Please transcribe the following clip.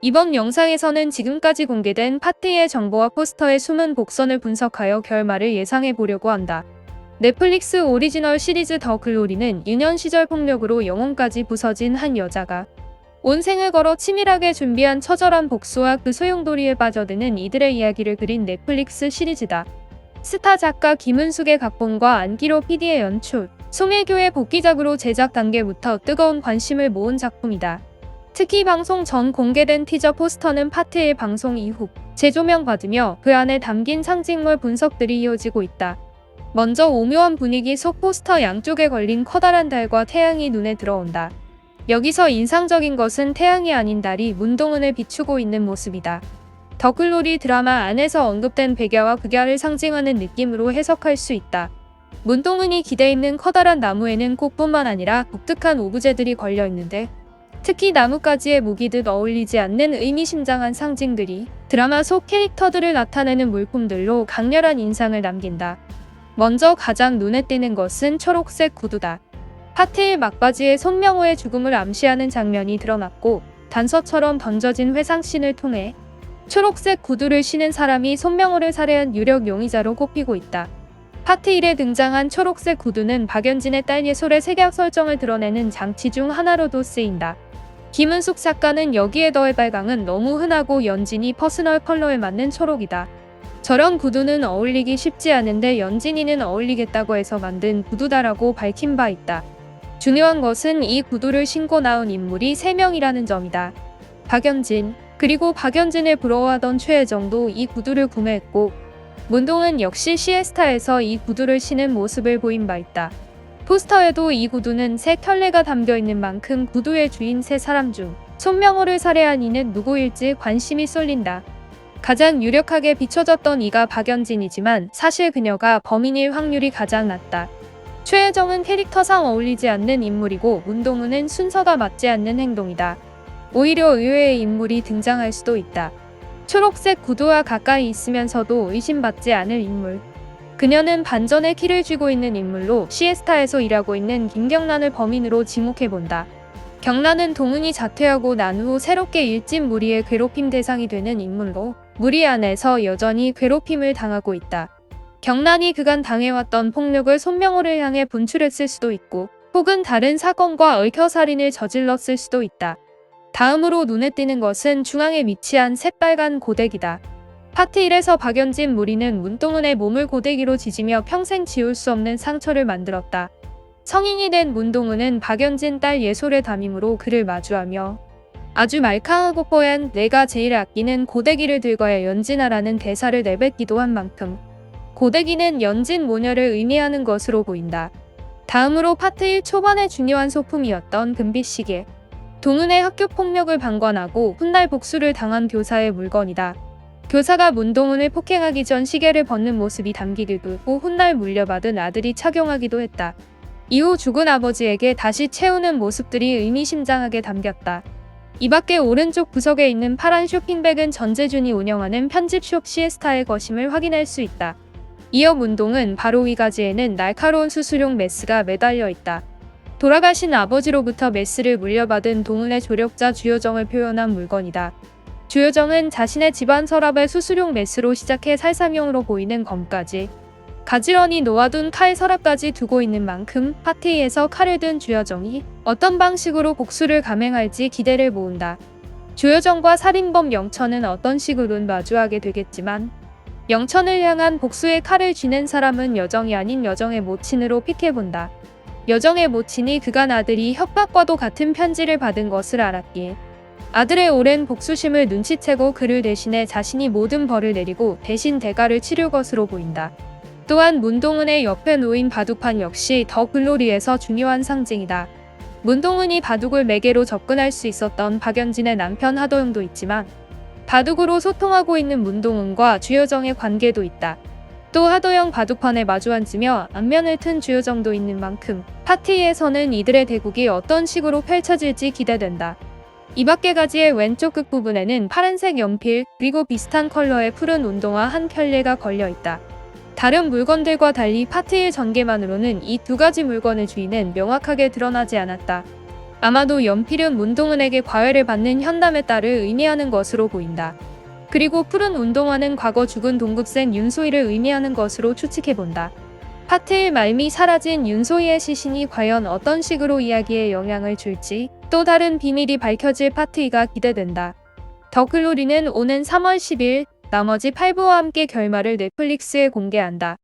이번 영상에서는 지금까지 공개된 파티의 정보와 포스터의 숨은 복선을 분석하여 결말을 예상해 보려고 한다. 넷플릭스 오리지널 시리즈 더 글로리는 유년 시절 폭력으로 영혼까지 부서진 한 여자가 온 생을 걸어 치밀하게 준비한 처절한 복수와 그 소용돌이에 빠져드는 이들의 이야기를 그린 넷플릭스 시리즈다. 스타 작가 김은숙의 각본과 안기로 PD의 연출, 송혜교의 복귀작으로 제작 단계부터 뜨거운 관심을 모은 작품이다. 특히 방송 전 공개된 티저 포스터는 파트 1 방송 이후 재조명받으며 그 안에 담긴 상징물 분석들이 이어지고 있다. 먼저 오묘한 분위기 속 포스터 양쪽에 걸린 커다란 달과 태양이 눈에 들어온다. 여기서 인상적인 것은 태양이 아닌 달이 문동은을 비추고 있는 모습이다. 더 글로리 드라마 안에서 언급된 백야와 극야를 상징하는 느낌으로 해석할 수 있다. 문동은이 기대 있는 커다란 나무에는 꽃뿐만 아니라 독특한 오브제들이 걸려 있는데 특히 나뭇가지에 무기듯 어울리지 않는 의미심장한 상징들이 드라마 속 캐릭터들을 나타내는 물품들로 강렬한 인상을 남긴다. 먼저 가장 눈에 띄는 것은 초록색 구두다. 파트 1 막바지에 손명호의 죽음을 암시하는 장면이 드러났고 단서처럼 던져진 회상씬을 통해 초록색 구두를 신은 사람이 손명호를 살해한 유력 용의자로 꼽히고 있다. 파트 1에 등장한 초록색 구두는 박연진의 딸 예솔의 색약 설정을 드러내는 장치 중 하나로도 쓰인다. 김은숙 작가는 여기에 더해 빨강은 너무 흔하고 연진이 퍼스널 컬러에 맞는 초록이다. 저런 구두는 어울리기 쉽지 않은데 연진이는 어울리겠다고 해서 만든 구두다라고 밝힌 바 있다. 중요한 것은 이 구두를 신고 나온 인물이 3명이라는 점이다. 박연진, 그리고 박연진을 부러워하던 최혜정도 이 구두를 구매했고 문동은 역시 시에스타에서 이 구두를 신은 모습을 보인 바 있다. 포스터에도 이 구두는 새 켤레가 담겨 있는 만큼 구두의 주인 3사람 중 손명호를 살해한 이는 누구일지 관심이 쏠린다. 가장 유력하게 비춰졌던 이가 박연진이지만 사실 그녀가 범인일 확률이 가장 낮다. 최혜정은 캐릭터상 어울리지 않는 인물이고 문동은은 순서가 맞지 않는 행동이다. 오히려 의외의 인물이 등장할 수도 있다. 초록색 구두와 가까이 있으면서도 의심받지 않을 인물. 그녀는 반전의 키를 쥐고 있는 인물로 시에스타에서 일하고 있는 김경란을 범인으로 지목해본다. 경란은 동은이 자퇴하고 난 후 새롭게 일진 무리의 괴롭힘 대상이 되는 인물로 무리 안에서 여전히 괴롭힘을 당하고 있다. 경란이 그간 당해왔던 폭력을 손명호를 향해 분출했을 수도 있고 혹은 다른 사건과 얽혀 살인을 저질렀을 수도 있다. 다음으로 눈에 띄는 것은 중앙에 위치한 새빨간 고데기다. 파트 1에서 박연진 무리는 문동은의 몸을 고데기로 지지며 평생 지울 수 없는 상처를 만들었다. 성인이 된 문동은은 박연진 딸 예솔의 담임으로 그를 마주하며 아주 말캉하고 뽀얀 내가 제일 아끼는 고데기를 들거야 연진아라는 대사를 내뱉기도 한 만큼 고데기는 연진 모녀를 의미하는 것으로 보인다. 다음으로 파트 1 초반의 중요한 소품이었던 금빛시계. 동은의 학교 폭력을 방관하고 훗날 복수를 당한 교사의 물건이다. 교사가 문동은을 폭행하기 전 시계를 벗는 모습이 담기기도 했고 훗날 물려받은 아들이 착용하기도 했다. 이후 죽은 아버지에게 다시 채우는 모습들이 의미심장하게 담겼다. 이 밖에 오른쪽 구석에 있는 파란 쇼핑백은 전재준이 운영하는 편집숍 시에스타의 것임을 확인할 수 있다. 이어 문동은 바로 위가지에는 날카로운 수술용 메스가 매달려 있다. 돌아가신 아버지로부터 메스를 물려받은 동은의 조력자 주여정을 표현한 물건이다. 주여정은 자신의 집안 서랍에 수술용 메스로 시작해 살상용으로 보이는 검까지 가지런히 놓아둔 칼 서랍까지 두고 있는 만큼 파티에서 칼을 든 주여정이 어떤 방식으로 복수를 감행할지 기대를 모은다. 주여정과 살인범 영천은 어떤 식으로는 마주하게 되겠지만 영천을 향한 복수의 칼을 쥐는 사람은 여정이 아닌 여정의 모친으로 픽해본다. 여정의 모친이 그간 아들이 협박과도 같은 편지를 받은 것을 알았기에 아들의 오랜 복수심을 눈치채고 그를 대신해 자신이 모든 벌을 내리고 대신 대가를 치를 것으로 보인다. 또한 문동은의 옆에 놓인 바둑판 역시 더 글로리에서 중요한 상징이다. 문동은이 바둑을 매개로 접근할 수 있었던 박연진의 남편 하도영도 있지만 바둑으로 소통하고 있는 문동은과 주여정의 관계도 있다. 또 하도영 바둑판에 마주 앉으며 안면을 튼 주여정도 있는 만큼 파티에서는 이들의 대국이 어떤 식으로 펼쳐질지 기대된다. 이 밖에 가지의 왼쪽 끝부분에는 파란색 연필 그리고 비슷한 컬러의 푸른 운동화 한 켤레가 걸려있다. 다른 물건들과 달리 파트 1 전개만으로는 이 두 가지 물건의 주인은 명확하게 드러나지 않았다. 아마도 연필은 문동은에게 과외를 받는 현담의 딸을 의미하는 것으로 보인다. 그리고 푸른 운동화는 과거 죽은 동급생 윤소희를 의미하는 것으로 추측해본다. 파트 1 말미 사라진 윤소희의 시신이 과연 어떤 식으로 이야기에 영향을 줄지, 또 다른 비밀이 밝혀질 파트 2가 기대된다. 더 글로리는 오는 3월 10일 나머지 8부와 함께 결말을 넷플릭스에 공개한다.